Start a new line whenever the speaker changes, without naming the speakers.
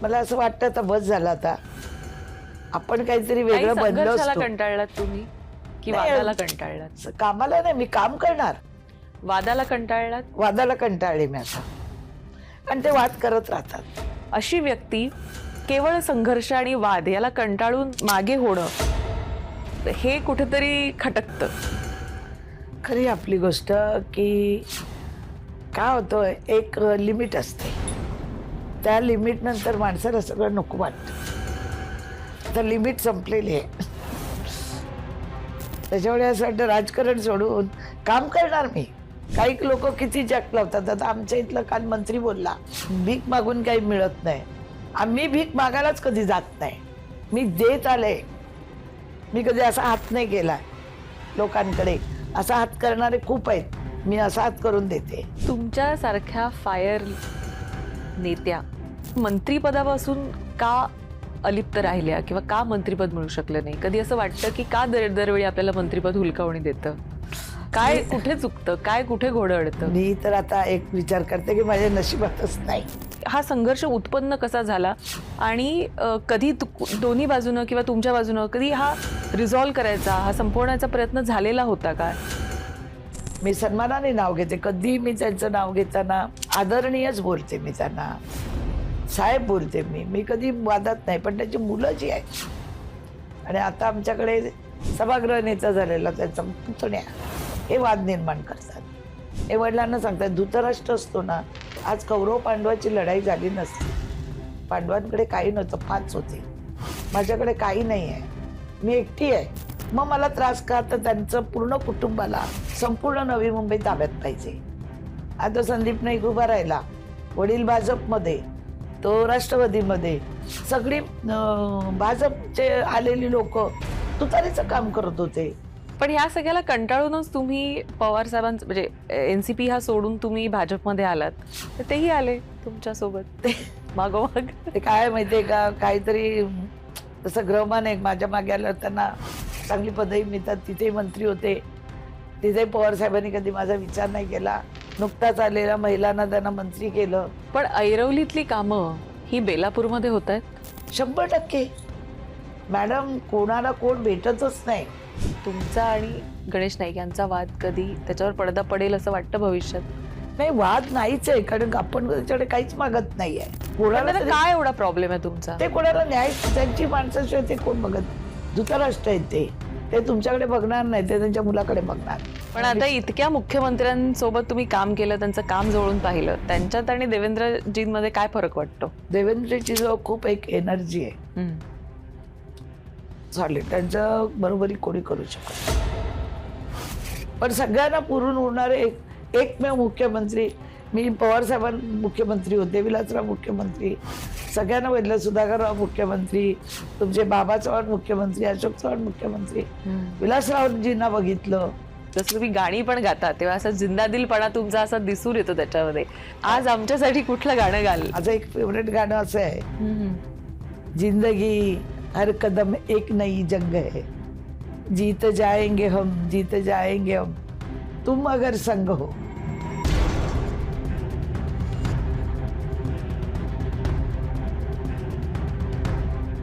मला असं वाटतं आता बस झाला, आता आपण काहीतरी वेगळं बनलो
संघर्षाला
असतो.
कंटाळलात तुम्ही की
नाही,
वादाला कंटाळलात?
कामाला नाही, मी काम करणार.
वादाला कंटाळलात?
वादाला कंटाळले मी आता, आणि ते वाद करत राहतात.
अशी व्यक्ती केवळ संघर्ष आणि वाद याला कंटाळून मागे होणं हे कुठेतरी खटकतं.
खरी आपली गोष्ट की काय होतं, एक लिमिट असते, त्या लिमिट नंतर माणसाला सगळं नको वाटतं. तर लिमिट संपलेली आहे. त्याच्यामुळे असं वाटतं राजकारण सोडून काम करणार मी. काही लोक किती जग लावतात. आता आमच्या इथलं काल मंत्री बोलला, भीक मागून काही मिळत नाही. आम्ही भीक मागायलाच कधी जात नाही, मी देत आले. मी कधी असा हात नाही केला लोकांकडे. असा हात करणारे खूप आहेत, मी असा हात करून देते.
तुमच्यासारख्या फायर नेत्या मंत्रिपदापासून का अलिप्त राहिल्या किंवा का मंत्रिपद मिळू शकलं नाही? कधी असं वाटतं की का दरवेळी आपल्याला मंत्रिपद हुलकावणी देतं? काय कुठे चुकतं, काय कुठे घोडं अडतं?
मी तर आता एक विचार करते की माझ्या नशिबातच नाही.
हा संघर्ष उत्पन्न कसा झाला आणि कधी दोन्ही बाजूनं किंवा तुमच्या बाजूनं कधी हा रिझॉल्व्ह करायचा, हा संपवण्याचा प्रयत्न झालेला होता का?
मी सन्मानाने नाव घेते. कधी मी त्यांचं नाव घेताना आदरणीयच बोलते. मी त्यांना साहेब बोलते. मी कधी वादात नाही. पण त्यांची मुलं जी आहेत, आणि आता आमच्याकडे सभागृह नेता झालेला त्यांचा पुतण्या, हे वाद निर्माण करतात. हे वडिलांना सांगतात, धृतराष्ट्र असतो ना, आज कौरव पांडवाची लढाई झाली नसती. पांडवांकडे काही नव्हतं, 5 होते. माझ्याकडे काही नाही आहे, मी एकटी आहे. मग मला त्रास का? तर त्यांचं पूर्ण कुटुंबाला संपूर्ण नवी मुंबई ताब्यात पाहिजे. आता संदीप नाईक उभा राहिला, वडील भाजपमध्ये, तो राष्ट्रवादीमध्ये. सगळी भाजपचे आलेली लोक तुतारीचं काम करत होते.
पण ह्या सगळ्याला कंटाळूनच तुम्ही पवार साहेबांचं म्हणजे एनसीपी हा सोडून तुम्ही भाजपमध्ये आलात, तर तेही आले तुमच्यासोबत ते मागोमाग.
ते काय माहितीये का, काहीतरी तसं ग्रहमान आहे. माझ्या मागे आलं, त्यांना चांगली पदही मिळतात. तिथेही मंत्री होते, तिथे पवार साहेबांनी कधी माझा विचार नाही केला. नुकताच आलेल्या महिलांना त्यांना मंत्री केलं.
पण ऐरवलीतली कामं ही बेलापूरमध्ये होत आहेत?
100% मॅडम, कोणाला कोण भेटतच नाही.
तुमचा आणि गणेश नाईक यांचा वाद कधी त्याच्यावर पडदा पडेल असं वाटतं भविष्यात?
नाही, वाद नाहीच आहे, कारण आपण त्याच्याकडे काहीच मागत नाहीये. कोणाला
पण
तरी-
काय एवढा प्रॉब्लेम आहे तुमचा?
ते कोणाला न्याय, त्यांची माणसाशिवाय ते कोण बघत. धृतराष्ट्र आहेत ते तुमच्याकडे बघणार नाही, ते त्यांच्या मुलाकडे बघणार.
पण आता इतक्या मुख्यमंत्र्यांसोबत तुम्ही काम केलं, त्यांचं काम जवळून पाहिलं, त्यांच्यात आणि देवेंद्रजींमध्ये काय फरक वाटतो?
देवेंद्रची जो खूप एक एनर्जी आहे, चालेल, त्यांचं बरोबरी कोणी करू शकत. पण सगळ्यांना पुरून उरणारे एकमेव मुख्यमंत्री, मी पवार साहेबां मुख्यमंत्री होते, विलासराव मुख्यमंत्री, सगळ्यांना बघितलं, सुधाकरराव मुख्यमंत्री, तुमचे बाबा चव्हाण मुख्यमंत्री, अशोक चव्हाण मुख्यमंत्री, विलासरावजींना बघितलं.
जसं तुम्ही गाणी पण गाता तेव्हा असा जिंदादिलपणा तुमचा असा दिसून येतो त्याच्यामध्ये. आज आमच्यासाठी कुठलं गाणं गाल?
माझं एक फेवरेट गाणं असं आहे, जिंदगी हर कदम एक नई जंग है, जीत जाएंगे हम, जीत जाएंगे हम, तुम अगर संग हो.